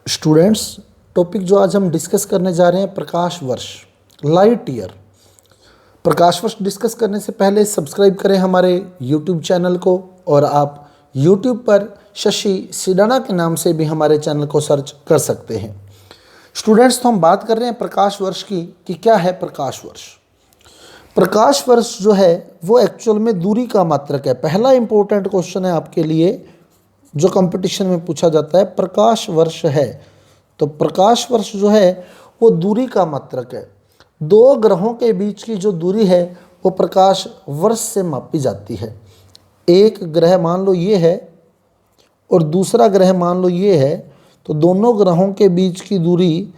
Students, topic जो आज हम डिस्कस करने जा रहे हैं प्रकाश वर्ष, लाइट ईयर। प्रकाश वर्ष डिस्कस करने से पहले सब्सक्राइब करें हमारे यूट्यूब चैनल को, और आप यूट्यूब पर शशि सिडाना के नाम से भी हमारे चैनल को सर्च कर सकते हैं। स्टूडेंट्स, तो हम बात कर रहे हैं प्रकाश वर्ष की कि क्या है प्रकाश वर्ष। प्रकाश वर्ष जो है वो एक्चुअल में दूरी का मात्रक है। पहला इंपॉर्टेंट क्वेश्चन है आपके लिए जो कंपटीशन में पूछा जाता है, प्रकाश वर्ष है तो प्रकाश वर्ष जो है वो दूरी का मात्रक है। दो ग्रहों के बीच की जो दूरी है वो प्रकाश वर्ष से मापी जाती है। एक ग्रह मान लो ये है और दूसरा ग्रह मान लो ये है, तो दोनों ग्रहों के बीच की दूरी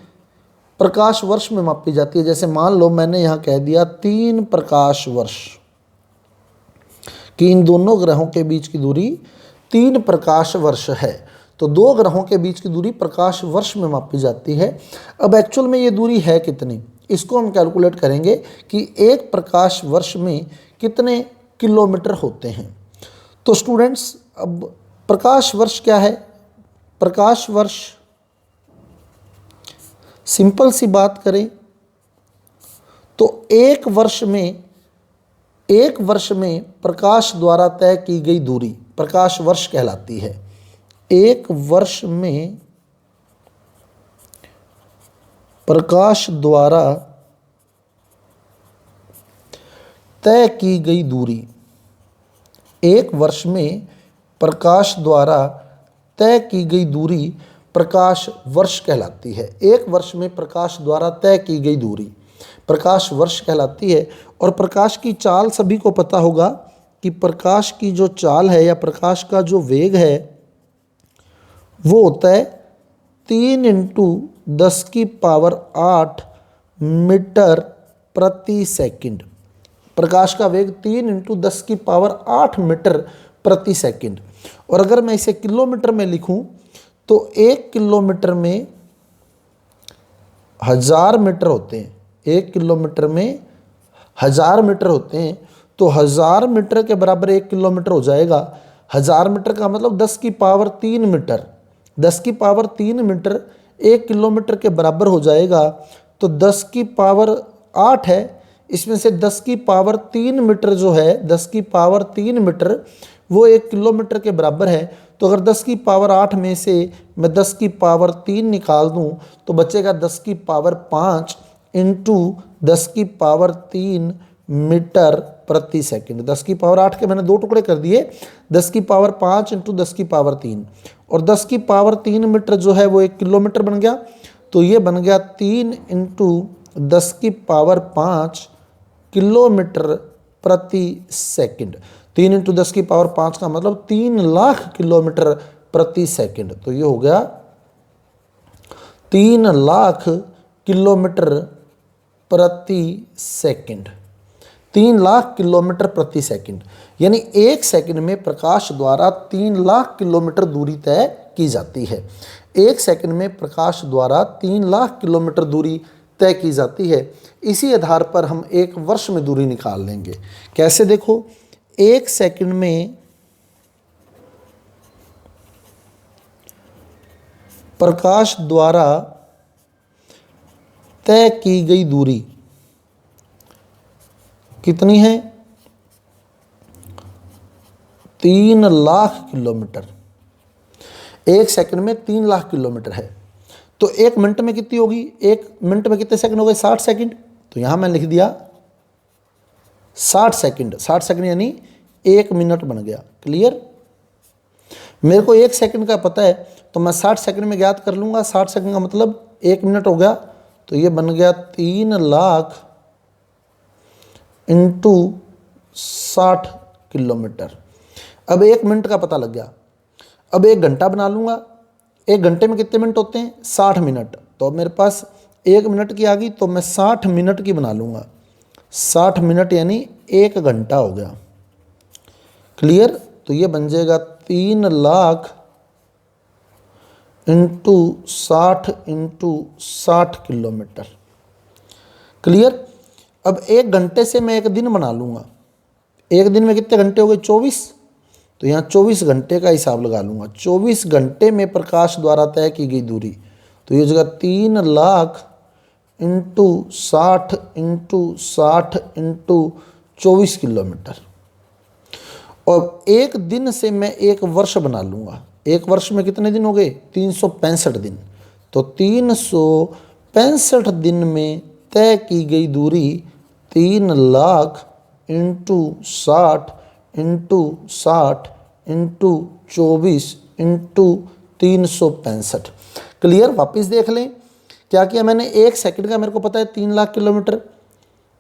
प्रकाश वर्ष में मापी जाती है। जैसे मान लो मैंने यहाँ कह दिया 3 प्रकाश वर्ष, कि इन दोनों ग्रहों के बीच की दूरी 3 प्रकाश वर्ष है, तो दो ग्रहों के बीच की दूरी प्रकाश वर्ष में मापी जाती है। अब एक्चुअल में ये दूरी है कितनी, इसको हम कैलकुलेट करेंगे कि एक प्रकाश वर्ष में कितने किलोमीटर होते हैं। तो स्टूडेंट्स, अब प्रकाश वर्ष क्या है? प्रकाश वर्ष, सिंपल सी बात करें तो एक वर्ष में प्रकाश द्वारा तय की गई दूरी प्रकाश वर्ष कहलाती है। एक वर्ष में प्रकाश द्वारा तय की गई दूरी, एक वर्ष में प्रकाश द्वारा तय की गई दूरी प्रकाश वर्ष कहलाती है। एक वर्ष में प्रकाश द्वारा तय की गई दूरी प्रकाश वर्ष कहलाती है। और प्रकाश की चाल सभी को पता होगा कि प्रकाश की जो चाल है या प्रकाश का जो वेग है वो होता है 3 × 10⁸ मीटर प्रति सेकंड। प्रकाश का वेग 3 × 10⁸ मीटर प्रति सेकंड। और अगर मैं इसे किलोमीटर में लिखूं तो 1 किलोमीटर में 1000 मीटर होते हैं। 1 किलोमीटर में 1000 मीटर होते हैं, तो 1000 मीटर के बराबर 1 किलोमीटर हो जाएगा। 1000 मीटर का मतलब 10⁻³ मीटर। 10⁻³ मीटर 1 किलोमीटर के बराबर हो जाएगा। तो 10⁸ है, इसमें से 10⁻³ मीटर जो है, 10⁻³ मीटर वो 1 किलोमीटर के बराबर है। तो अगर 10⁸ में से मैं 10⁻³ निकाल दूं तो बचेगा 10⁻5 × 10⁻³ मीटर प्रति सेकंड। 10⁸ के मैंने 2 टुकड़े कर दिए, 10⁻5 × 10⁻3, और 10⁻3 मीटर जो है वो 1 किलोमीटर बन गया। तो ये बन गया 3 × 10⁻5 किलोमीटर प्रति सेकंड। 3 × 10⁻5 का मतलब 3 लाख किलोमीटर प्रति सेकंड। तो ये हो गया 3 लाख किलोमीटर प्रति सेकंड। 3 लाख किलोमीटर प्रति सेकंड, यानी 1 सेकंड में प्रकाश द्वारा 3 लाख किलोमीटर दूरी तय की जाती है। 1 सेकंड में प्रकाश द्वारा 3 लाख किलोमीटर दूरी तय की जाती है। इसी आधार पर हम 1 वर्ष में दूरी निकाल लेंगे। कैसे? देखो, 1 सेकंड में प्रकाश द्वारा तय की गई दूरी कितनी है? 3 लाख किलोमीटर। 1 सेकंड में 3 लाख किलोमीटर है, तो 1 मिनट में कितनी होगी? 1 मिनट में कितने सेकंड हो गए? 60 सेकंड। तो यहां मैं लिख दिया 60 सेकंड। 60 सेकंड यानी 1 मिनट बन गया। क्लियर? मेरे को 1 सेकंड का पता है तो मैं 60 सेकंड में ज्ञात कर लूँगा। 60 सेकंड का मतलब 1 मिनट हो गया, तो ये बन गया 3 लाख × 60 किलोमीटर। अब 1 मिनट का पता लग गया। अब 1 घंटा बना लूँगा। 1 घंटे में कितने मिनट होते हैं? 60 मिनट। तो अब मेरे पास 1 मिनट की आ गई, तो मैं 60 मिनट की बना लूँगा। 60 मिनट यानी 1 घंटा हो गया। क्लियर? तो ये बन जाएगा 3 लाख × 60 × 60 किलोमीटर। क्लियर? अब 1 घंटे से मैं 1 दिन बना लूँगा। 1 दिन में कितने घंटे हो गए? 24। तो यहाँ 24 घंटे का हिसाब लगा लूँगा। 24 घंटे में प्रकाश द्वारा तय की गई दूरी तो ये जगह 3,00,000 इंटू 60 इंटू 60 इंटू 24 किलोमीटर। और एक दिन से मैं एक वर्ष बना लूँगा। एक वर्ष में कितने दिन हो गए? 365 दिन। तो 365 दिन में तय की गई दूरी 3,00,000 into 60 into 60 into 24 into 365। Clear? वापस देख लें क्या किया मैंने। एक सेकंड का मेरे को पता है 3,00,000 किलोमीटर,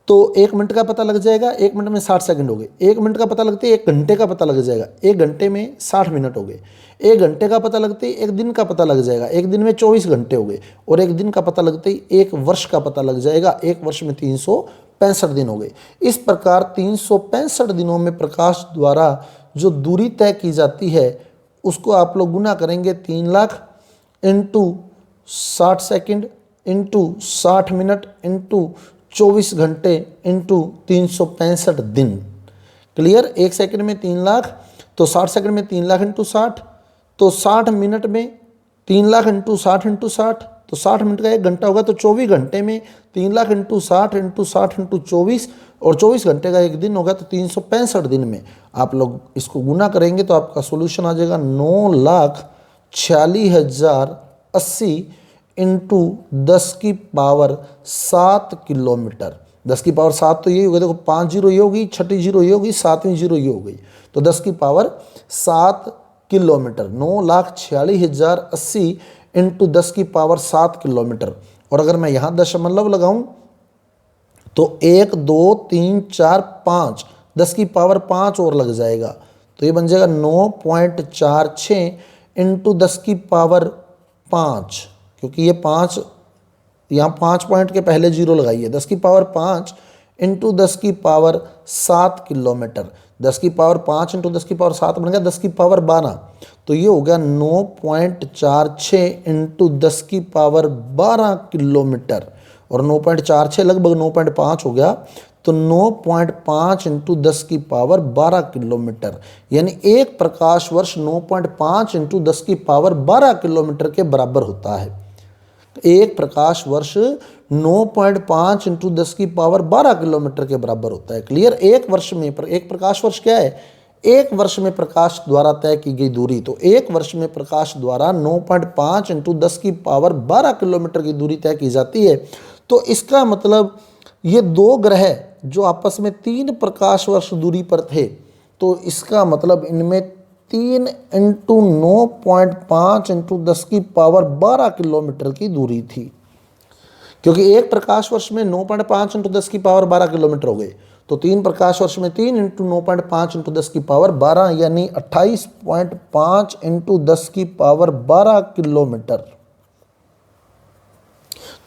तो एक मिनट का पता लग जाएगा। एक मिनट में 60 सेकंड हो गए। एक मिनट का पता लगते एक घंटे का पता लग जाएगा। एक घंटे में 60 मिनट हो गए। एक घंटे का पता लगते ही एक दिन का पता लग जाएगा। एक दिन में 24 घंटे हो गए। और एक दिन का पता लगते ही एक वर्ष का पता लग जाएगा। एक वर्ष में 365 दिन हो गए। इस प्रकार 365 दिनों में प्रकाश द्वारा जो दूरी तय की जाती है उसको आप लोग गुना करेंगे 3,00,000 into 60 second into 60 minute into 24 घंटे इंटू 365 दिन। क्लियर? एक सेकंड में 3,00,000, तो 60 सेकंड में 3,00,000 इंटू 60, तो 60 मिनट में 3,00,000 इंटू 60 इंटू 60, तो 60 मिनट का एक घंटा होगा। तो 24 घंटे में 3,00,000 इंटू 60 इंटू 60 इंटू 24, और 24 घंटे का एक दिन होगा। तो 365 दिन में आप लोग इसको गुना करेंगे तो आपका सोल्यूशन आ जाएगा 9,46,080 इंटू 10 की पावर 7 किलोमीटर। 10 की पावर 7 तो यही होगा, देखो 5 जीरो ये होगी, छठी जीरो ये होगी, 7वीं जीरो ये हो गई। तो 10 की पावर 7 किलोमीटर। 9,46,080 इंटू 10 की पावर 7 किलोमीटर। और अगर मैं यहाँ दशमलव लगाऊं तो 1 2 3 4 5, 10 की पावर 5 और लग जाएगा। तो ये बन जाएगा 9.46 इंटू 10 की पावर 5, क्योंकि ये 5 यहाँ 5 पॉइंट के पहले जीरो लगाइए। 10 की पावर 5 इंटू 10 की पावर 7 किलोमीटर। 10 की पावर 5 इंटू 10 की पावर 7 बन गया 10 की पावर 12। तो ये हो गया 9.46 इंटू 10 की पावर 12 किलोमीटर। और 9.46 लगभग 9.5 हो गया। तो 9.5 इंटू 10 की पावर 12 किलोमीटर, यानी एक प्रकाश वर्ष 9.5 इंटू 10 की पावर 12 किलोमीटर के बराबर होता है। एक प्रकाश वर्ष 9.5 इंटू 10 की पावर 12 किलोमीटर के बराबर होता है। क्लियर? एक वर्ष में एक प्रकाश वर्ष क्या है? एक वर्ष में प्रकाश द्वारा तय की गई दूरी। तो एक वर्ष में प्रकाश द्वारा 9.5 इंटू 10 की पावर 12 किलोमीटर की दूरी तय की जाती है। तो इसका मतलब ये दो ग्रह जो आपस में 3 प्रकाश वर्ष दूरी पर थे, तो इसका मतलब इनमें 3 इंटू 9.5 इंटू 10 की पावर 12 किलोमीटर की दूरी थी। क्योंकि एक प्रकाश वर्ष में 9.5 इंटू 10 की पावर 12 किलोमीटर हो गए। तो 3 प्रकाश वर्ष में 3 इंटू 9.5 इंटू 10 की पावर 12, यानी 28.5 इंटू 10 की पावर 12 किलोमीटर।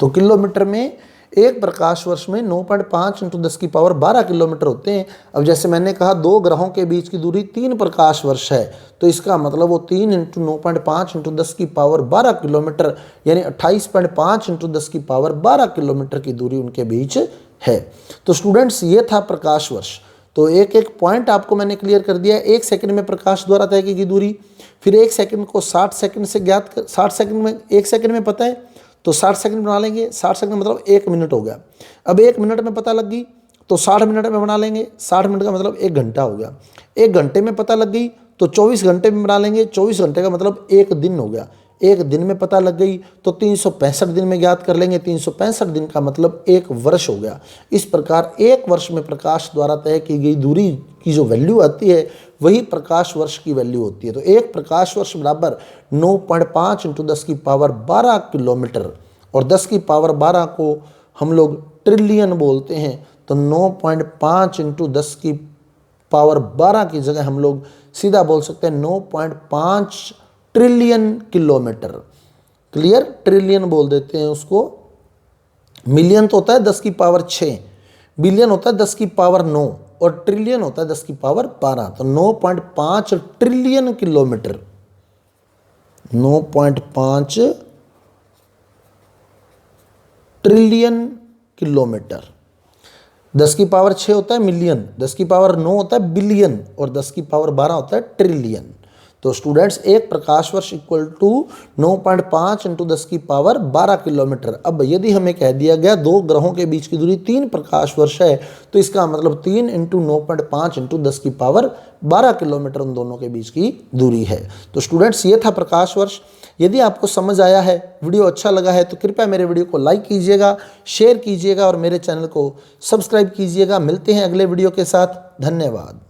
तो किलोमीटर में एक प्रकाश वर्ष में 9.5 इंटू 10 की पावर 12 किलोमीटर होते हैं। अब जैसे मैंने कहा दो ग्रहों के बीच की दूरी 3 प्रकाश वर्ष है, तो इसका मतलब वो 3 इंटू 9.5 इंटू 10 की पावर 12 किलोमीटर, यानी 28.5 इंटू 10 की पावर 12 किलोमीटर की दूरी उनके बीच है। तो स्टूडेंट्स ये था प्रकाश वर्ष। तो एक एक पॉइंट आपको मैंने क्लियर कर दिया। एक सेकंड में प्रकाश द्वारा तय की गई दूरी, फिर एक सेकंड को 60 सेकंड से ज्ञात कर, 60 सेकंड में एक सेकंड में पता है तो 60 सेकंड बना लेंगे। 60 सेकंड मतलब 1 मिनट हो गया। अब 1 मिनट में पता लग गई तो 60 मिनट में बना लेंगे। 60 मिनट का मतलब 1 घंटा हो गया। 1 घंटे में पता लग गई तो 24 घंटे में बना लेंगे। 24 घंटे का मतलब 1 दिन हो गया। 1 दिन में पता लग गई तो 365 दिन में ज्ञात कर लेंगे। 365 दिन का मतलब 1 वर्ष हो गया। इस प्रकार एक वर्ष में प्रकाश द्वारा तय की गई दूरी की जो वैल्यू आती है वही प्रकाश वर्ष की वैल्यू होती है। तो एक प्रकाश वर्ष बराबर 9.5 इंटू 10 की पावर 12 किलोमीटर, और 10 की पावर 12 को हम लोग ट्रिलियन बोलते हैं। तो 9.5 इंटू 10 की पावर 12 की जगह हम लोग सीधा बोल सकते हैं 9.5 ट्रिलियन किलोमीटर। क्लियर? ट्रिलियन बोल देते हैं उसको। मिलियन तो होता है 10 की पावर 6, बिलियन होता है 10 की पावर 9, और ट्रिलियन होता है 10 की पावर 12। तो 9.5 ट्रिलियन किलोमीटर, 9.5 ट्रिलियन किलोमीटर। 10 की पावर 6 होता है मिलियन, 10 की पावर 9 होता है बिलियन, और 10 की पावर 12 होता है ट्रिलियन। तो स्टूडेंट्स एक प्रकाश वर्ष इक्वल टू 9.5 इंटू 10 की पावर 12 किलोमीटर। अब यदि हमें कह दिया गया दो ग्रहों के बीच की दूरी 3 प्रकाश वर्ष है, तो इसका मतलब 3 इंटू 9.5 इंटू 10 की पावर 12 किलोमीटर उन दोनों के बीच की दूरी है। तो स्टूडेंट्स ये था प्रकाश वर्ष। यदि आपको समझ आया है, वीडियो अच्छा लगा है, तो कृपया मेरे वीडियो को लाइक कीजिएगा, शेयर कीजिएगा और मेरे चैनल को सब्सक्राइब कीजिएगा। मिलते हैं अगले वीडियो के साथ। धन्यवाद।